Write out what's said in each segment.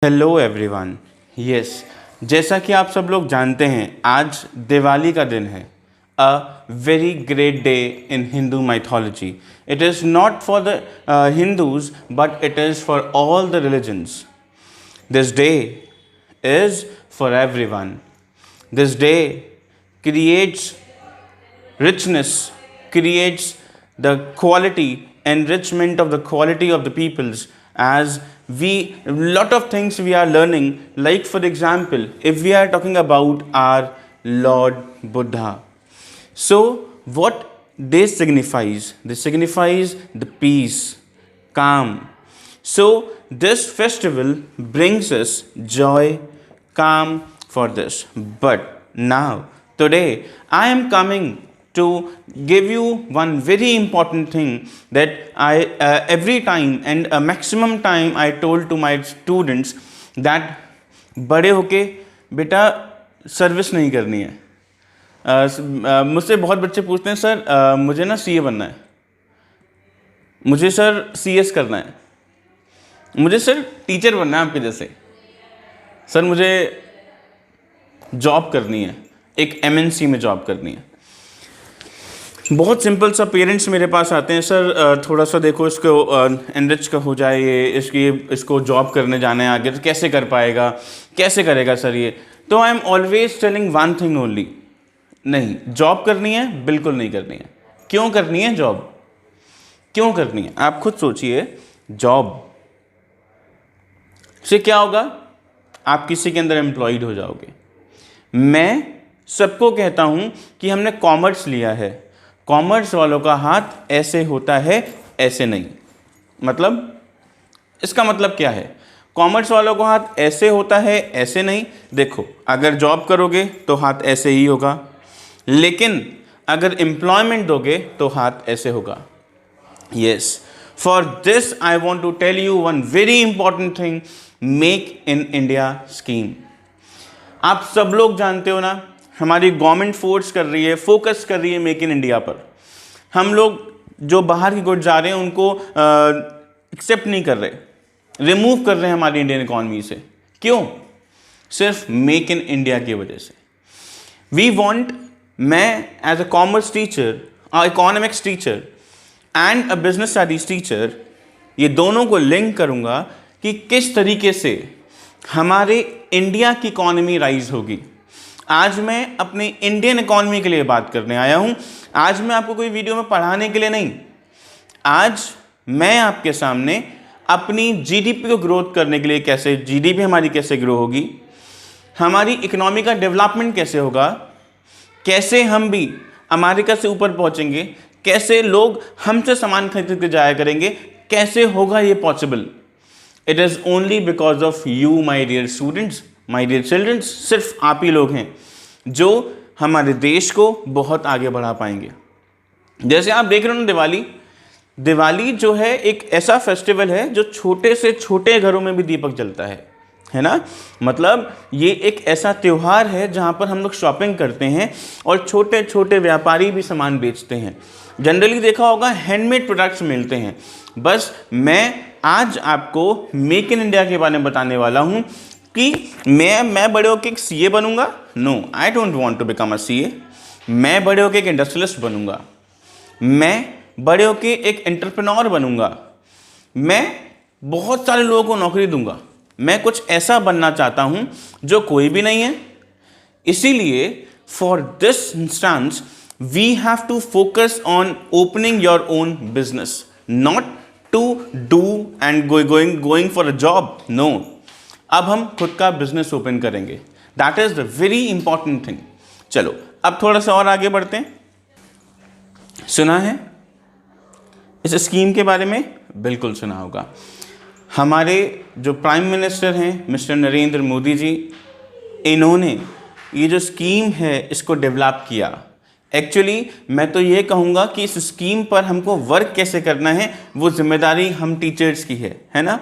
Hello everyone. Yes, जैसा कि आप सब लोग जानते हैं आज दिवाली का दिन है। A very great day in Hindu mythology. It is not for the Hindus but it is for all the religions. This day is for everyone. This day creates richness, creates the quality, enrichment of the quality of the peoples, as we lot of things we are learning, like for example if we are talking about our Lord Buddha. So what this signifies the peace, calm. So this festival brings us joy, calm for this. But now, today, I am coming to give you one very important thing that I every time and a maximum time I told to my students that बड़े होके बेटा service नहीं करनी है। मुझसे बहुत बच्चे पूछते हैं सर मुझे ना सीए बनना है, मुझे सर सीएस करना है, मुझे सर टीचर बनना है आपके जैसे, सर मुझे जॉब करनी है, एक एमएनसी में जॉब करनी है। बहुत सिंपल सा पेरेंट्स मेरे पास आते हैं, सर थोड़ा सा देखो इसको एनरिच का हो जाए, ये इसको जॉब करने जाना है आगे, तो कैसे कर पाएगा, कैसे करेगा सर ये। तो I am always telling one thing only, नहीं, जॉब करनी है बिल्कुल नहीं करनी है। क्यों करनी है जॉब, क्यों करनी है आप खुद सोचिए। जॉब से क्या होगा, आप किसी के अंदर एम्प्लॉयड हो जाओगे। मैं सबको कहता हूं कि हमने कॉमर्स लिया है, कॉमर्स वालों का हाथ ऐसे होता है, ऐसे नहीं। मतलब इसका मतलब क्या है, कॉमर्स वालों का हाथ ऐसे होता है, ऐसे नहीं। देखो अगर जॉब करोगे तो हाथ ऐसे ही होगा, लेकिन अगर एम्प्लॉयमेंट दोगे तो हाथ ऐसे होगा। Yes, for this I want to tell you one very important thing, make in India scheme. आप सब लोग जानते हो ना, हमारी गवर्नमेंट फोर्स कर रही है, फोकस कर रही है मेक इन इंडिया पर। हम लोग जो बाहर की गुड्स जा रहे हैं उनको एक्सेप्ट नहीं कर रहे, रिमूव कर रहे हैं हमारी इंडियन इकॉनमी से। क्यों? सिर्फ मेक इन इंडिया की वजह से। वी वॉन्ट, मैं as a commerce teacher, economics teacher and a business studies teacher, ये दोनों को लिंक करूंगा कि किस तरीके से हमारे इंडिया की इकॉनमी राइज होगी। आज मैं अपने इंडियन इकॉनमी के लिए बात करने आया हूं। आज मैं आपको कोई वीडियो में पढ़ाने के लिए नहीं, आज मैं आपके सामने अपनी जीडीपी को ग्रोथ करने के लिए, कैसे जीडीपी हमारी कैसे ग्रो होगी, हमारी इकोनॉमी का डेवलपमेंट कैसे होगा, कैसे हम भी अमेरिका से ऊपर पहुंचेंगे, कैसे लोग हमसे सामान खरीद के जाया करेंगे, कैसे होगा ये possible. It is only because of you my dear students, my dear childrens. सिर्फ आप ही लोग हैं जो हमारे देश को बहुत आगे बढ़ा पाएंगे। जैसे आप देख रहे हो ना, दिवाली जो है एक ऐसा फेस्टिवल है जो छोटे से छोटे घरों में भी दीपक जलता है ना। मतलब ये एक ऐसा त्यौहार है जहाँ पर हम लोग शॉपिंग करते हैं और छोटे छोटे व्यापारी भी सामान बेचते हैं। जनरली देखा होगा हैंडमेड प्रोडक्ट्स मिलते हैं। बस मैं आज आपको मेक इन इंडिया के बारे में बताने वाला हूँ कि मैं बड़े होकर एक सीए बनूंगा। No, I don't want to become a CA. मैं बड़े होकर एक इंडस्ट्रियलिस्ट बनूंगा, मैं बड़े होकर एक एंटरप्रेन्योर बनूंगा, मैं बहुत सारे लोगों को नौकरी दूंगा। मैं कुछ ऐसा बनना चाहता हूं जो कोई भी नहीं है। इसीलिए for this instance we have to focus on opening your own business, not to do and going for a job. No, अब हम खुद का बिजनेस ओपन करेंगे। That is the very important thing. चलो अब थोड़ा सा और आगे बढ़ते हैं। सुना है इस स्कीम के बारे में? बिल्कुल सुना होगा। हमारे जो प्राइम मिनिस्टर हैं मिस्टर नरेंद्र मोदी जी, इन्होंने ये जो स्कीम है इसको डेवलप किया। एक्चुअली मैं तो ये कहूँगा कि इस स्कीम पर हमको वर्क कैसे करना है वो जिम्मेदारी हम टीचर्स की है ना।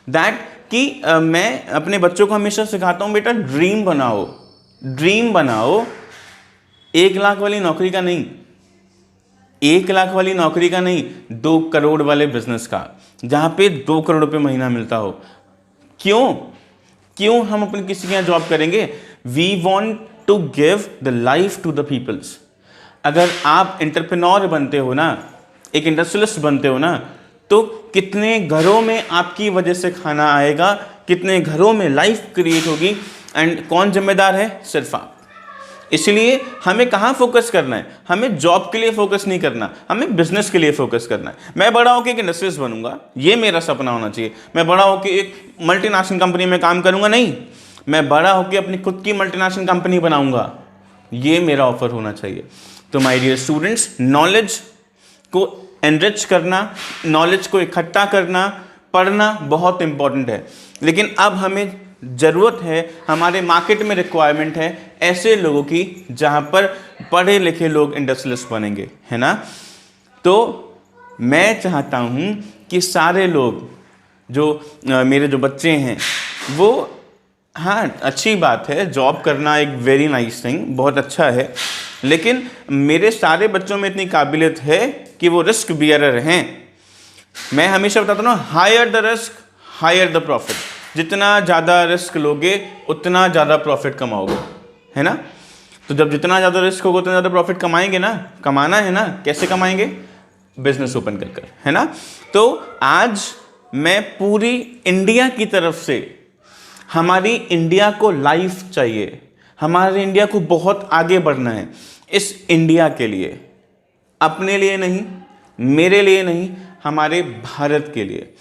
दैट कि मैं अपने बच्चों को हमेशा सिखाता हूँ, बेटा ड्रीम बनाओ, ड्रीम बनाओ। 1 लाख वाली नौकरी का नहीं, 1 लाख वाली नौकरी का नहीं, 2 करोड़ वाले बिजनेस का, जहाँ पे 2 करोड़ रुपये महीना मिलता हो। क्यों? क्यों हम अपने किसी के यहाँ जॉब करेंगे? We want to give the life to the peoples. अगर आप एंटरप्रेन्योर बनते हो ना, एक इंडस्ट्रियलिस्ट बनते हो ना, तो कितने घरों में आपकी वजह से खाना आएगा, कितने घरों में लाइफ क्रिएट होगी, एंड कौन जिम्मेदार है? सिर्फ आप। इसलिए हमें कहाँ फोकस करना है? हमें जॉब के लिए फोकस नहीं करना, हमें बिजनेस के लिए फोकस करना है। मैं बड़ा होकर एक इंडस्ट्रियलिस्ट बनूंगा, ये मेरा सपना होना चाहिए। मैं बड़ा होकर एक मल्टीनेशनल कंपनी में काम करूंगा, नहीं, मैं बड़ा होकर अपनी खुद की मल्टीनेशनल कंपनी बनाऊंगा, ये मेरा ऑफर होना चाहिए। तो माय डियर स्टूडेंट्स, नॉलेज को एनरिच करना, नॉलेज को इकट्ठा करना, पढ़ना बहुत इंपॉर्टेंट है। लेकिन अब हमें ज़रूरत है, हमारे मार्केट में रिक्वायरमेंट है ऐसे लोगों की जहाँ पर पढ़े लिखे लोग इंडस्ट्रियलिस्ट बनेंगे, है ना। तो मैं चाहता हूँ कि सारे लोग जो मेरे जो बच्चे हैं वो, हाँ अच्छी बात है, जॉब करना एक वेरी नाइस थिंग, बहुत अच्छा है, लेकिन मेरे सारे बच्चों में इतनी काबिलियत है कि वो रिस्क बियरर हैं। मैं हमेशा बताता हूँ ना, higher the risk higher the profit. जितना ज़्यादा रिस्क लोगे उतना ज़्यादा प्रॉफिट कमाओगे, है ना। तो जब जितना ज़्यादा रिस्क होगा उतना ज़्यादा प्रॉफिट कमाएंगे ना, कमाना है ना, कैसे कमाएंगे? बिजनेस ओपन कर कर, है ना। तो आज मैं पूरी इंडिया की तरफ से, हमारी इंडिया को लाइफ चाहिए, हमारे इंडिया को बहुत आगे बढ़ना है। इस इंडिया के लिए, अपने लिए नहीं, मेरे लिए नहीं, हमारे भारत के लिए।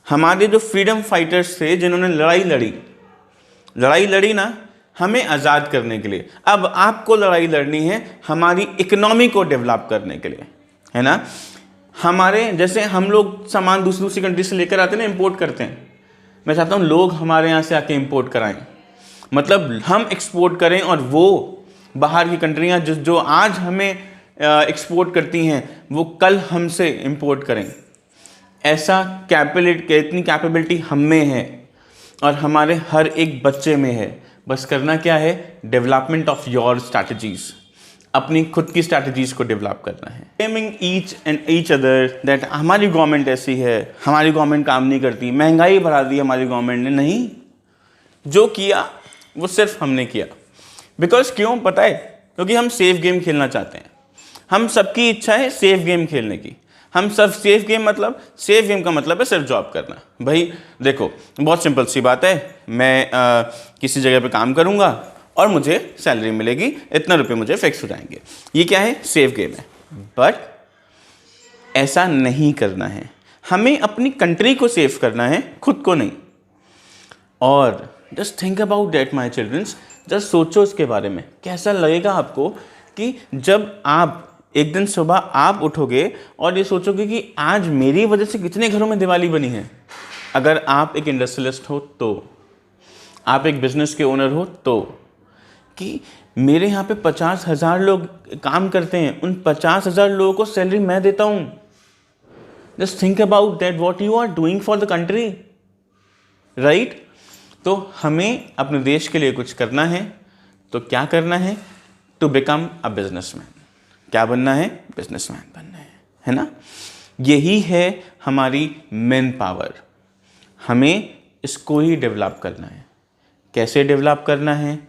हमारे जो फ्रीडम फाइटर्स थे जिन्होंने लड़ाई लड़ी ना हमें आज़ाद करने के लिए, अब आपको लड़ाई लड़नी है हमारी इकोनॉमी को डेवलप करने के लिए, है ना। हमारे जैसे हम लोग सामान दूसरी कंट्री से लेकर आते हैं ना, इंपोर्ट करते हैं, मैं चाहता हूँ लोग हमारे यहाँ से आके इंपोर्ट कराएं, मतलब हम एक्सपोर्ट करें और वो बाहर की कंट्रियाँ जो आज हमें एक्सपोर्ट करती हैं वो कल हमसे इंपोर्ट करें। ऐसा इतनी कैपेबिलिटी हम में है और हमारे हर एक बच्चे में है। बस करना क्या है? डेवलपमेंट ऑफ योर स्ट्रैटेजीज, अपनी खुद की स्ट्रैटेजीज को डेवलप करना है। ब्लेमिंग ईच अदर दैट हमारी गवर्नमेंट ऐसी है, हमारी गवर्नमेंट काम नहीं करती, महंगाई बढ़ा दी हमारी गवर्नमेंट ने, नहीं, जो किया वो सिर्फ हमने किया। बिकॉज क्यों पता है? क्योंकि हम सेफ गेम खेलना चाहते हैं। हम सबकी इच्छा है सेफ गेम खेलने की। हम सब सेफ गेम का मतलब है सिर्फ जॉब करना। भाई देखो, बहुत सिंपल सी बात है, मैं किसी जगह पे काम करूँगा और मुझे सैलरी मिलेगी, इतना रुपए मुझे फिक्स हो जाएंगे, ये क्या है? सेफ गेम है। बट ऐसा नहीं करना है, हमें अपनी कंट्री को सेफ करना है, खुद को नहीं। और just think about that my childrens, just सोचो इसके बारे में, कैसा लगेगा आपको कि जब आप एक दिन सुबह आप उठोगे और ये सोचोगे कि आज मेरी वजह से कितने घरों में दिवाली बनी है। अगर आप एक इंडस्ट्रियलिस्ट हो तो, आप एक बिजनेस के ओनर हो तो, कि मेरे यहाँ पे 50,000 लोग काम करते हैं, उन 50,000 लोगों को सैलरी मैं देता हूँ। Just think about that, what you are doing for the country, right. तो हमें अपने देश के लिए कुछ करना है, तो क्या करना है? To become a businessman. क्या बनना है? बिजनेसमैन बनना है ना। यही है हमारी मैन पावर, हमें इसको ही डेवलप करना है। कैसे डेवलप करना है?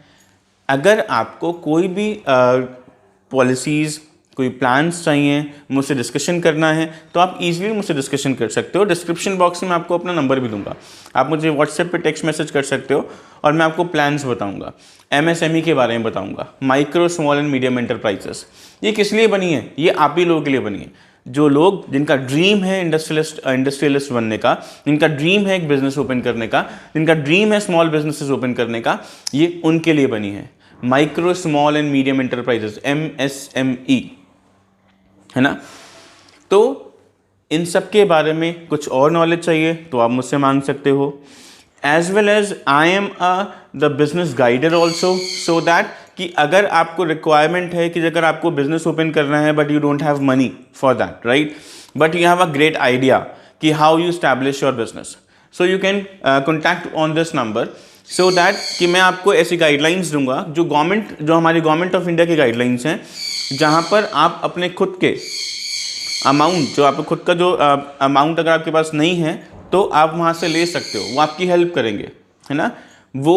अगर आपको कोई भी पॉलिसीज़, कोई प्लान्स चाहिए, मुझसे डिस्कशन करना है, तो आप इजीली मुझसे डिस्कशन कर सकते हो। डिस्क्रिप्शन बॉक्स में आपको अपना नंबर भी दूंगा, आप मुझे व्हाट्सएप पे टेक्स्ट मैसेज कर सकते हो और मैं आपको प्लान्स बताऊंगा, एमएसएमई के बारे में बताऊंगा, micro small and medium enterprises. ये किस लिए बनी है? ये आप ही लोगों के लिए बनी है, जो लोग जिनका ड्रीम है इंडस्ट्रियलिस्ट बनने का, जिनका ड्रीम है एक बिजनेस ओपन करने का, जिनका ड्रीम है स्मॉल बिजनेसेस ओपन करने का, ये उनके लिए बनी है। Micro small and medium enterprises, MSME, है ना। तो इन सब के बारे में कुछ और नॉलेज चाहिए तो आप मुझसे मांग सकते हो। As well as I am the business guider also, so that कि अगर आपको रिक्वायरमेंट है कि अगर आपको बिजनेस ओपन करना है but you don't have money for that, right, but you have a great idea कि how you establish your business, so you can contact on this number, so that कि मैं आपको ऐसी गाइडलाइंस दूंगा जो हमारी गवर्नमेंट ऑफ इंडिया की guidelines हैं, जहाँ पर आप अपने खुद के अमाउंट, जो आपको खुद का जो अमाउंट अगर आपके पास नहीं है तो आप वहाँ से ले सकते हो, वो आपकी हेल्प करेंगे, है ना। वो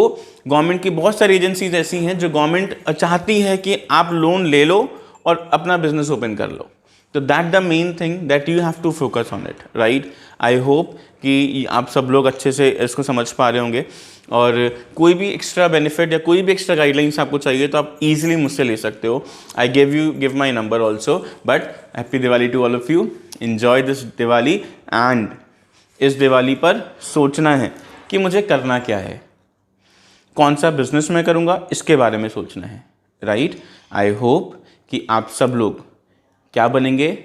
गवर्नमेंट की बहुत सारी एजेंसीज ऐसी हैं जो गवर्नमेंट चाहती है कि आप लोन ले लो और अपना बिजनेस ओपन कर लो। तो that the main thing that you have to focus on it, right. I hope कि आप सब लोग अच्छे से इसको समझ पा रहे होंगे, और कोई भी एक्स्ट्रा बेनिफिट या कोई भी एक्स्ट्रा गाइडलाइंस आपको चाहिए तो आप इजीली मुझसे ले सकते हो। I give my number also. But happy Diwali to all of you, enjoy this Diwali. And इस दिवाली पर सोचना है कि मुझे करना क्या है, कौन सा बिजनेस मैं करूँगा, इसके बारे में सोचना है, राइट। आई होप कि आप सब लोग क्या बनेंगे,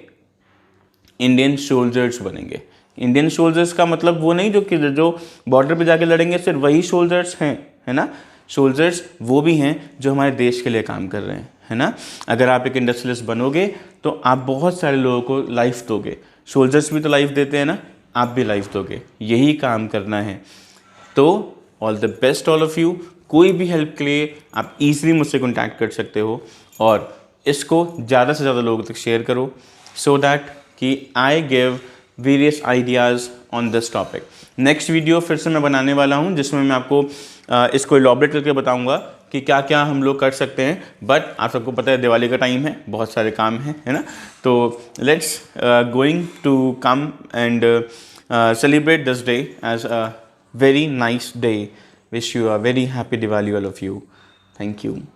इंडियन सोल्जर्स बनेंगे। इंडियन सोल्जर्स का मतलब वो नहीं जो बॉर्डर पे जाके लड़ेंगे सिर्फ वही सोल्जर्स हैं, है ना। सोल्जर्स वो भी हैं जो हमारे देश के लिए काम कर रहे हैं, है ना। अगर आप एक इंडस्ट्रियलिस्ट बनोगे तो आप बहुत सारे लोगों को लाइफ दोगे। सोल्जर्स भी तो लाइफ देते हैं ना, आप भी लाइफ दोगे, यही काम करना है। तो all the best all of you. कोई भी हेल्प के लिए आप इजीली मुझसे कॉन्टैक्ट कर सकते हो, और इसको ज़्यादा से ज़्यादा लोगों तक शेयर करो, सो दैट कि I give various ideas on this topic. Next video फिर से मैं बनाने वाला हूँ जिसमें मैं आपको इसको इलॉबरेट करके बताऊँगा कि क्या क्या हम लोग कर सकते हैं। बट आप सबको पता है दिवाली का टाइम है, बहुत सारे काम हैं, है ना। तो let's going to come and celebrate this day as a very nice day. Wish you a very happy Diwali all of you. Thank you.